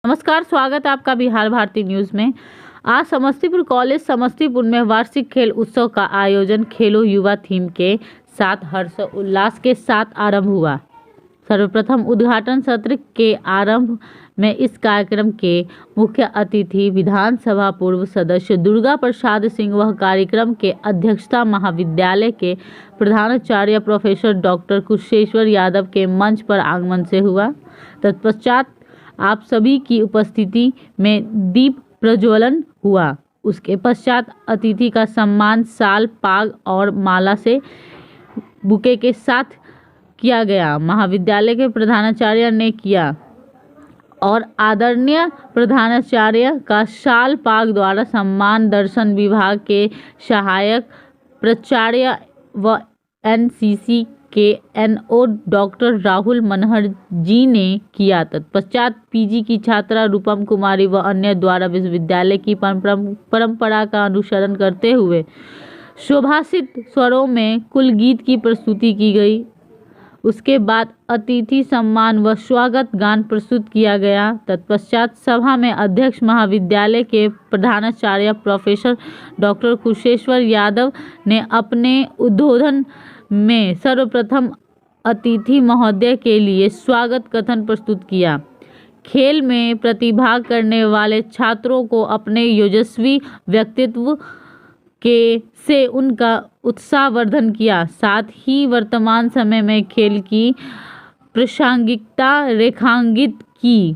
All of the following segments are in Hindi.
नमस्कार, स्वागत है आपका बिहार भारती न्यूज़ में। आज समस्तीपुर कॉलेज समस्तीपुर में वार्षिक खेल उत्सव का आयोजन खेलो युवा थीम के साथ हर्ष उल्लास के साथ आरंभ हुआ। सर्वप्रथम उद्घाटन सत्र के आरंभ में इस कार्यक्रम के मुख्य अतिथि विधानसभा पूर्व सदस्य दुर्गा प्रसाद सिंह व कार्यक्रम के अध्यक्षता महाविद्यालय के प्रधानाचार्य प्रोफेसर डॉक्टर कुशेश्वर यादव के मंच पर आगमन से हुआ। तत्पश्चात आप सभी की उपस्थिति में दीप प्रज्वलन हुआ। उसके पश्चात अतिथि का सम्मान साल, पाग और माला से बुके के साथ किया गया। महाविद्यालय के प्रधानाचार्य ने किया और आदरणीय प्रधानाचार्य का शाल पाग द्वारा सम्मान दर्शन विभाग के सहायक प्राचार्य व एनसीसी के एनओ डॉक्टर राहुल मनहर जी ने किया। तत्पश्चात पीजी की छात्रा रूपम कुमारी व अन्य द्वारा विश्वविद्यालय की परंपरा का अनुसरण करते हुए शोभाषित स्वरों में कुल गीत की प्रस्तुति की गई। उसके बाद अतिथि सम्मान व स्वागत गान प्रस्तुत किया गया। तत्पश्चात सभा में अध्यक्ष महाविद्यालय के प्रधानाचार्य प्रोफेसर डॉक्टर कुशेश्वर यादव ने अपने उद्बोधन में सर्वप्रथम अतिथि महोदय के लिए स्वागत कथन प्रस्तुत किया। खेल में प्रतिभाग करने वाले छात्रों को अपने ओजस्वी व्यक्तित्व से उनका उत्साहवर्धन किया। साथ ही वर्तमान समय में खेल की प्रासंगिकता रेखांकित की।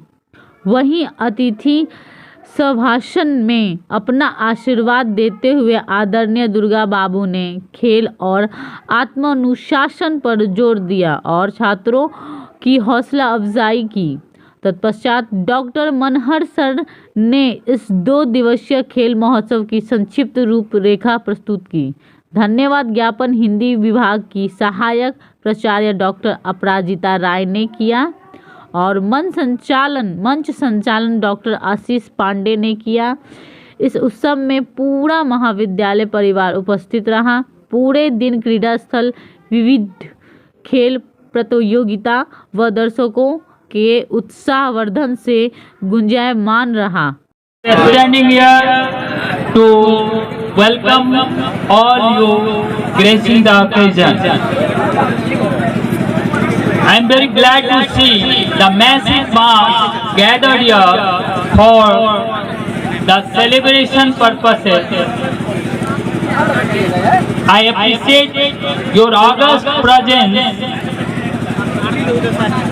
वहीं अतिथि संभाषण में अपना आशीर्वाद देते हुए आदरणीय दुर्गा बाबू ने खेल और आत्मानुशासन पर जोर दिया और छात्रों की हौसला अफजाई की। तत्पश्चात डॉक्टर मनहर सर ने इस 2 दिवसीय खेल महोत्सव की संक्षिप्त रूपरेखा प्रस्तुत की। धन्यवाद ज्ञापन हिंदी विभाग की सहायक प्राचार्य डॉक्टर अपराजिता राय ने किया और मंच संचालन डॉक्टर आशीष पांडे ने किया। इस उत्सव में पूरा महाविद्यालय परिवार उपस्थित रहा। पूरे दिन क्रीड़ा स्थल विविध खेल प्रतियोगिता व दर्शकों के उत्साहवर्धन से गुंजायमान रहा। Standing here to welcome all you gracing the occasion. I am very glad to see the massive mass gathered here for the celebration purposes. I appreciate your august presence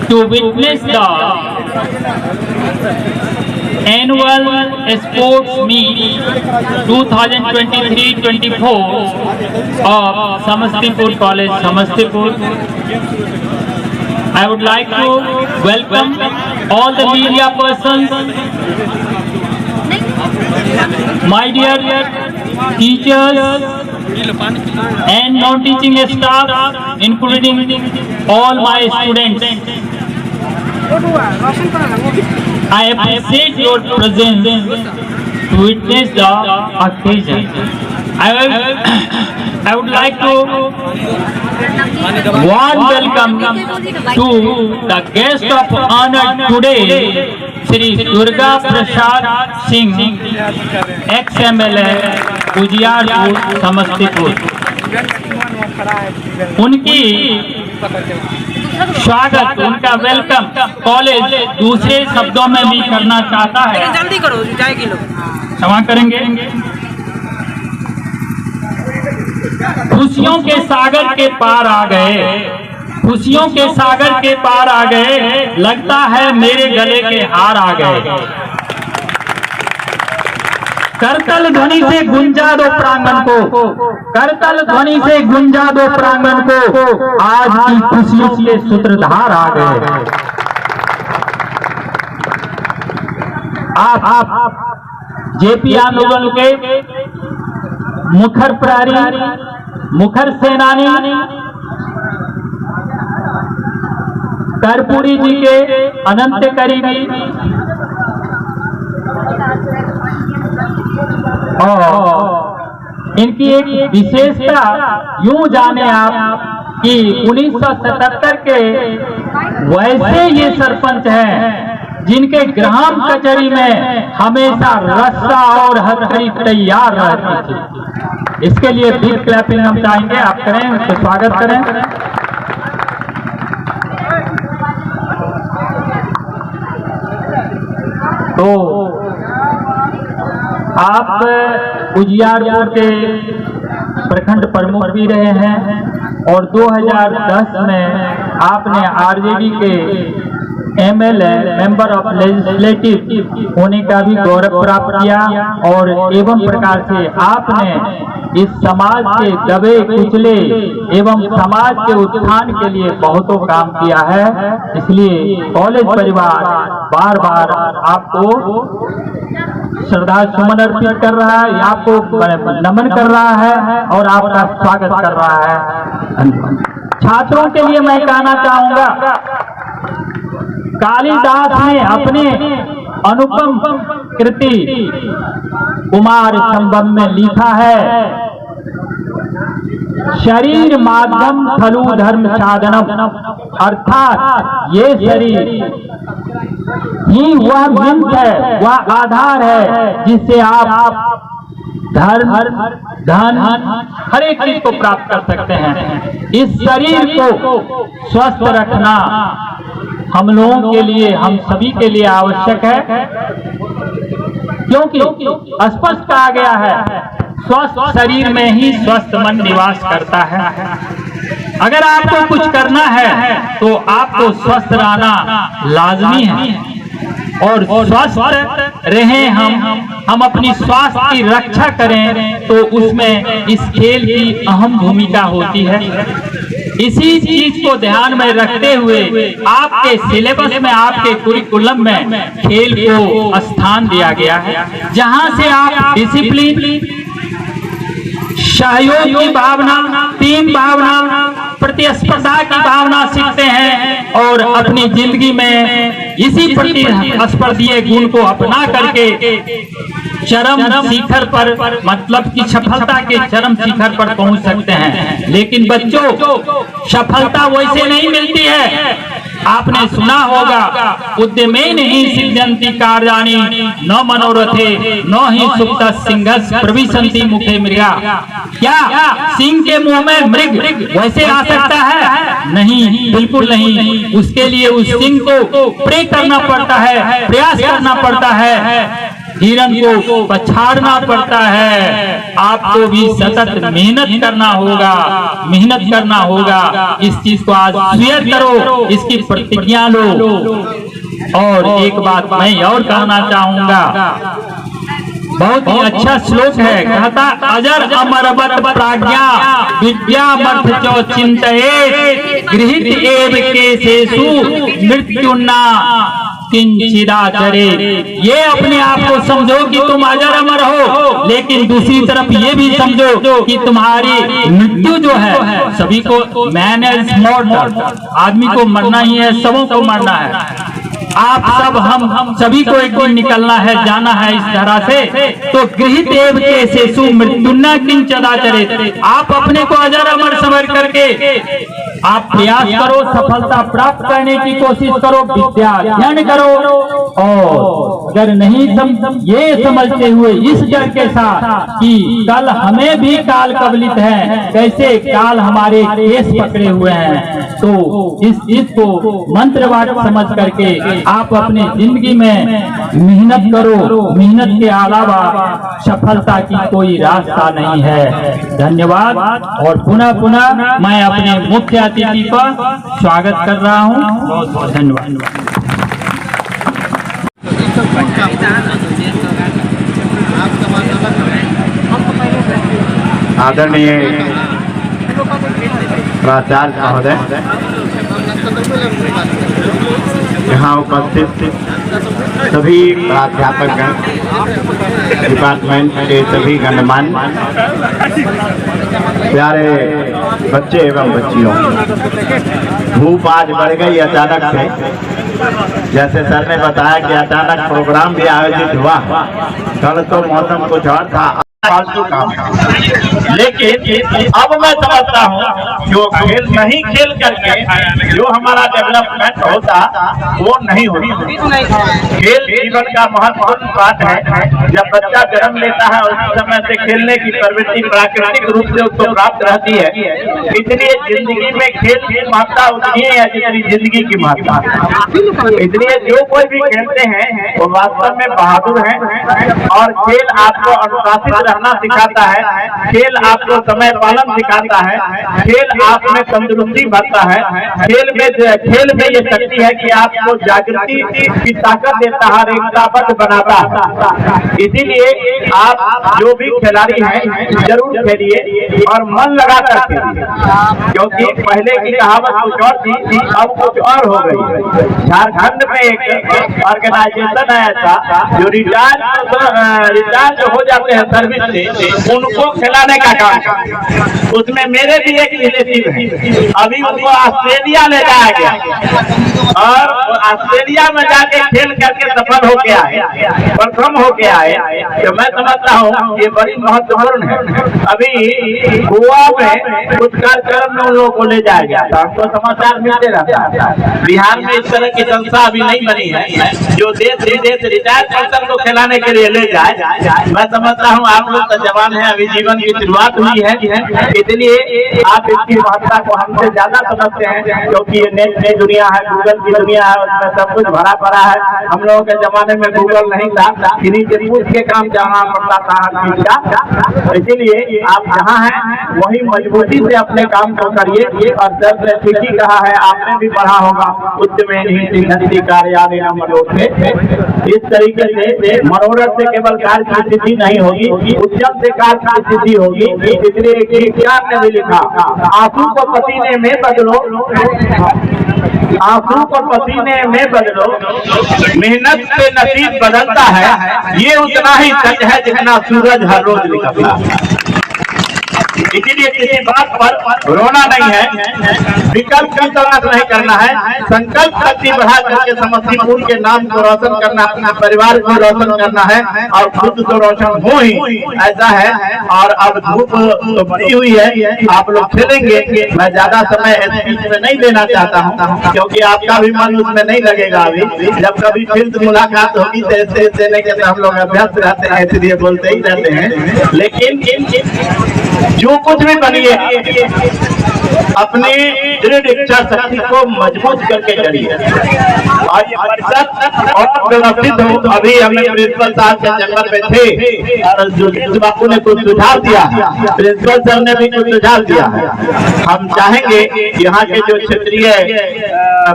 to witness the annual sports meet 2023-24 of Samastipur College, Samastipur. I would like to welcome all the media persons, my dear teachers and non-teaching staff, including all my students. I appreciate your presence to witness the occasion. I would like to warm welcome to the guest of honor today, Shri Durga Prasad Singh, ex-MLA, Ujiarpur, Samastipur. उनकी स्वागत, उनका वेलकम कॉलेज दूसरे शब्दों में भी करना चाहता है। जल्दी करो, क्षमा करेंगे। खुशियों के सागर के पार आ गए, खुशियों के सागर के पार आ गए, लगता है मेरे गले के हार आ गए। करतल ध्वनि से गुंजा दो प्रांगण को, करतल ध्वनि से गुंजा दो प्रांगण को, आज की खुशियों के सूत्रधार आ गए। आप जेपी आंदोलन के मुखर प्रहरी, मुखर सेनानी, कर्पूरी जी के अनंत करीबी और इनकी एक विशेषता यूं जाने आप कि 1977 के वैसे ये सरपंच हैं जिनके ग्राम कचहरी में हमेशा रस्सा और हथकड़ी तैयार रहती थी। इसके लिए बिग क्लैपिंग हम चाहेंगे, आप करें, उसका स्वागत करें। तो आप उजियारपुर के प्रखंड प्रमुख भी रहे हैं और 2010 में आपने आरजेडी के एमएलए मेंबर ऑफ लेजिस्लेटिव होने का भी गौरव प्राप्त किया और एवं प्रकार से आपने इस समाज के दबे कुचले एवं समाज के उत्थान के लिए बहुतों काम किया है। इसलिए कॉलेज परिवार बार बार आपको श्रद्धा सुमन अर्पित कर रहा है, आपको नमन कर रहा है और आपका स्वागत कर रहा है। छात्रों के लिए मैं कहना चाहूंगा, कालिदास ने अपने अनुपम कृति कुमार संभव में लिखा है, शरीर माध्यम खलु धर्म साधनम, अर्थात ये शरीर ही वह मंत्र है, वह आधार है जिससे आप धर्म धन हर एक चीज को प्राप्त कर सकते हैं। इस शरीर को स्वस्थ रखना हम लोगों के लिए, हम सभी के लिए आवश्यक है, क्योंकि स्पष्ट कहा गया है स्वस्थ शरीर में ही स्वस्थ मन निवास करता है। अगर आपको कुछ करना है तो आपको स्वस्थ रहना लाजमी है और स्वस्थ रहें, हम अपनी स्वास्थ्य की रक्षा करें तो उसमें इस खेल की अहम भूमिका होती है। इसी चीज को ध्यान में रखते हुए आपके सिलेबस में, आपके कुरिकुलम में खेल को स्थान दिया गया है, जहां से आप डिसिप्लिन, सहयोग की भावना, टीम भावना, प्रतिस्पर्धा की भावना सीखते हैं और अपनी जिंदगी में इसी प्रतिस्पर्धीय गुण को अपना करके चरम शिखर पर, मतलब कि सफलता के चरम शिखर पर पहुंच सकते हैं। लेकिन बच्चों, सफलता वैसे नहीं मिलती है। आपने सुना होगा, उद्यमे नहीं सिद्धंति कार्याणि न मनोरथे न ही सुप्त सिंहस् प्रविशन्ति मुखे मृगा। क्या सिंह के मुंह में मृग वैसे आ सकता है? नहीं, बिल्कुल नहीं। उसके लिए उस सिंह को प्रे करना पड़ता है, प्रयास करना पड़ता है, हिरण को पछाड़ना पड़ता है। आपको भी सतत मेहनत करना होगा। इस चीज को आज शेयर करो, इसकी प्रतिज्ञा लो। और एक बात मैं और कहना चाहूंगा, बहुत ही अच्छा श्लोक है, कहता अजर अमरवत प्राज्ञा विद्यामर्थ चो चिंतये गृहीत एव केसेषु मृत्युन्ना किंचिदाचरे। ये अपने आप को समझो कि तुम अजर अमर हो, लेकिन दूसरी तरफ ये भी समझो कि तुम्हारी मृत्यु जो है, सभी को मैन इज मॉर्टल, आदमी को मरना ही है, सबों को मरना है। आप सब, हम सभी को एक दिन निकलना है, जाना है इस तरह से। तो गृहीत एव केसेषु मृत्युन्ना किंचिदाचरे। आप अपने को अजर अमर समझ करके आप प्रयास करो, सफलता प्राप्त करने की कोशिश करो, विद्या अध्ययन करो। और अगर नहीं ये समझते हुए इस डर के साथ कि कल हमें भी काल कबलित है, कैसे काल हमारे केस पकड़े हुए हैं, तो इस चीज को मंत्रवाद समझ करके आप अपनी जिंदगी में मेहनत करो। मेहनत के अलावा सफलता की कोई रास्ता नहीं है। धन्यवाद। और पुनः मैं अपने मुख्य अतिथि का स्वागत कर रहा हूँ। बहुत बहुत धन्यवाद। आदरणीय प्राचार्य महोदय, यहाँ उपस्थित सभी प्राध्यापकगण, डिपार्टमेंट के सभी गणमान्य प्यारे बच्चे एवं बच्चियों, धूप आज बढ़ गई अचानक से। जैसे सर ने बताया कि अचानक प्रोग्राम भी आयोजित हुआ। कल तो मौसम कुछ और था। फालतू काम है। लेकिन अब मैं समझता हूँ जो खेल नहीं खेल करके जो हमारा डेवलपमेंट होता वो नहीं होता। खेल जीवन का महत्वपूर्ण पार्ट है। जब बच्चा जन्म लेता है उस समय से खेलने की प्रवृत्ति प्राकृतिक रूप से उसको प्राप्त रहती है, इसलिए जिंदगी में खेल की महत्ता उतनी है जितनी जिंदगी की महत्ता। इसलिए जो कोई भी खेलते हैं वो वास्तव में बहादुर हैं। और खेल आपको अनुशासित रहना सिखाता है, खेल आपको समय पालन सिखाता है, खेल आप में तंदुरुस्ती भरता है, खेल में ये शक्ति है कि आपको जागृति की ताकत देता है, एकताबद्ध बनाता है। इसीलिए आप जो भी खिलाड़ी हैं जरूर खेलिए और मन लगा कर खेलिए, क्योंकि पहले की कहावत कुछ और थी, अब कुछ और हो गई। झारखंड में एक ऑर्गेनाइजेशन है ऐसा जो रिटायर हो जाते हैं सर्विस से, उनको खिलाने का काम। उसमें मेरे भी एक रिलेटिव है, अभी उनको ऑस्ट्रेलिया ले जाया गया और ऑस्ट्रेलिया में जाके खेल करके सफल होके आए, प्रथम होके आए। तो मैं समझता हूँ ये बड़ी महत्वपूर्ण है। अभी गोवा में कुछ कार्यक्रम में उन लोगों को ले जाया गया था, हमको समाचार मिलते रहता है। बिहार में इस तरह की संस्था अभी नहीं बनी है जो देश विदेश रिटायर्ड पर्सन को खिलाने के लिए ले जाए। मैं समझता हूँ आप लोग तो जवान हैं, अभी जीवन की शुरुआत हुई है, इसलिए आप इसकी महत्ता को हमसे ज्यादा समझते हैं, क्योंकि ये नेट की दुनिया है, गूगल की दुनिया है, उसमें सब कुछ भरा पड़ा है। हम लोगों के जमाने में गूगल नहीं था, किन्हीं से पूछ के काम जाना पड़ता था हर चीज का। इसीलिए आप जहाँ हैं वही मजबूती से अपने काम को करिए। और सर ने ठीक ही कहा है, आपने भी पढ़ा होगा उच्च में नहीं कार्यालय मनोरथ से। इस तरीके से मनोरथ से केवल कार्य की सिद्धि नहीं होगी, उद्यम से कार्य की सिद्धि होगी। इसलिए गीतकार ने भी लिखा, आंसू को पसीने में बदलो, आंसू को पसीने में बदलो, मेहनत से नसीब बदलता है, ये उतना ही सच है जितना सूरज हर रोज निकलता है। इसीलिए किसी बात पर रोना नहीं है, विकल्प की तलाश नहीं करना है, संकल्प शक्ति बढ़ा करके समस्तीपुर के नाम को रोशन करना, अपने परिवार को रोशन करना है और खुद तो रोशन हो ही ऐसा है। और अब धूप तो बड़ी हुई है, आप लोग खेलेंगे। मैं ज्यादा समय इसमें नहीं देना चाहता हूँ, क्योंकि आपका भी मन उसमें नहीं लगेगा। अभी जब कभी फील्ड मुलाकात होगी तो ऐसे देने के हम लोग अभ्यस्त रहते हैं, इसलिए बोलते ही रहते हैं। लेकिन जो कुछ भी बनिए अपनी दृढ़ इच्छा शक्ति को मजबूत करके करिए और ये परिषद और व्यवस्थित हो। अभी हमें प्रिंसिपल साहब के जंगल में थे और जो बापू ने कुछ सुझाव दिया, प्रिंसिपल सर ने भी कुछ सुझाव दिया है। हम चाहेंगे यहाँ के जो क्षेत्रीय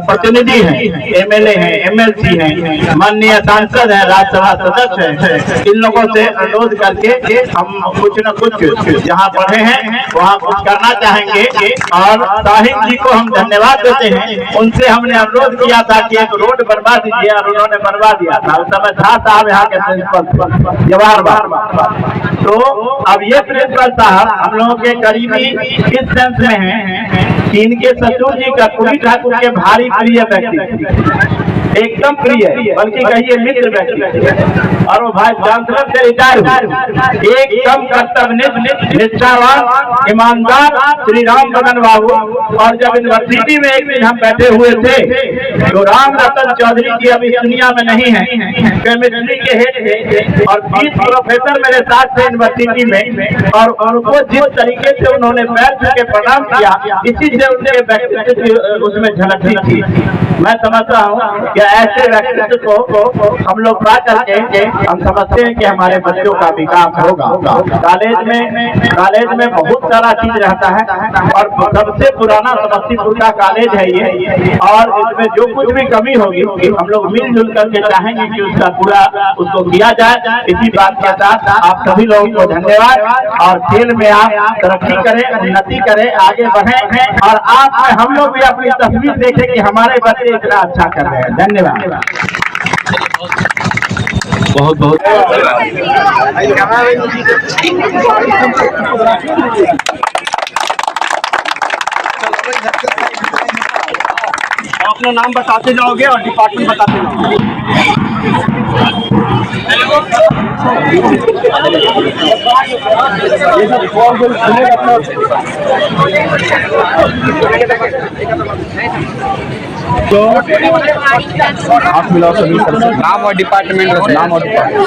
प्रतिनिधि हैं, MLA हैं, MLC हैं, माननीय सांसद हैं, राज्यसभा सदस्य हैं, इन लोगों से अनुरोध करके हम कुछ न कुछ जहाँ पढ़े हैं वहाँ कुछ करना चाहेंगे। और साहिब जी को हम धन्यवाद देते हैं, उनसे हमने अनुरोध किया था कि एक रोड बनवा दीजिए और उन्होंने बनवा दिया था। उस समय था साहब यहाँ के प्रिंसिपल जवाहर। तो अब ये प्रिंसिपल साहब हम लोगों के करीबी किस सेंस में हैं कि इनके ससुर जी कर्पूरी ठाकुर के भारी प्रिय व्यक्ति, एकदम प्रिय, बल्कि कहिए मित्र व्यक्ति। और वो भाई चांसलर से रिटायर हुए, एकदम कर्तव्यनिष्ठ, निष्ठावान, ईमानदार श्री राम बदन बाबू। और जब यूनिवर्सिटी में एक दिन हम बैठे हुए थे तो राम रतन चौधरी जी अभी दुनिया में नहीं है, केमिस्ट्री के हेड थे और 20 प्रोफेसर मेरे साथ थे यूनिवर्सिटी में। और उनको जिस तरीके से उन्होंने पैर छू के प्रणाम किया, इसी से उनके व्यक्तित्व उसमें झलकती थी। मैं समझता हूँ कि ऐसे व्यक्तित्व को हम लोग पा करके हम समझते हैं कि हमारे बच्चों का विकास होगा। कॉलेज में बहुत सारा चीज रहता है और सबसे पुराना समस्तीपुर का कॉलेज है ये। और इसमें जो कुछ भी कमी होगी हम लोग मिलजुल करके चाहेंगे कि उसका पूरा उसको किया जाए। इसी बात के साथ आप सभी लोगों को धन्यवाद। और खेल में आप तरक्की करें, उन्नति करें, आगे बढ़ें और आप हम लोग भी अपनी तस्वीर देखें कि हमारे बच्चे इतना अच्छा कर रहे हैं। धन्यवाद, बहुत बहुत अपना नाम बताते जाओगे और डिपार्टमेंट बताते जाओगे। ये सब कौन बोल सुनेगा तो हाथ मिलाओ सभी नाम और डिपार्टमेंट नाम और डिपार्टमेंट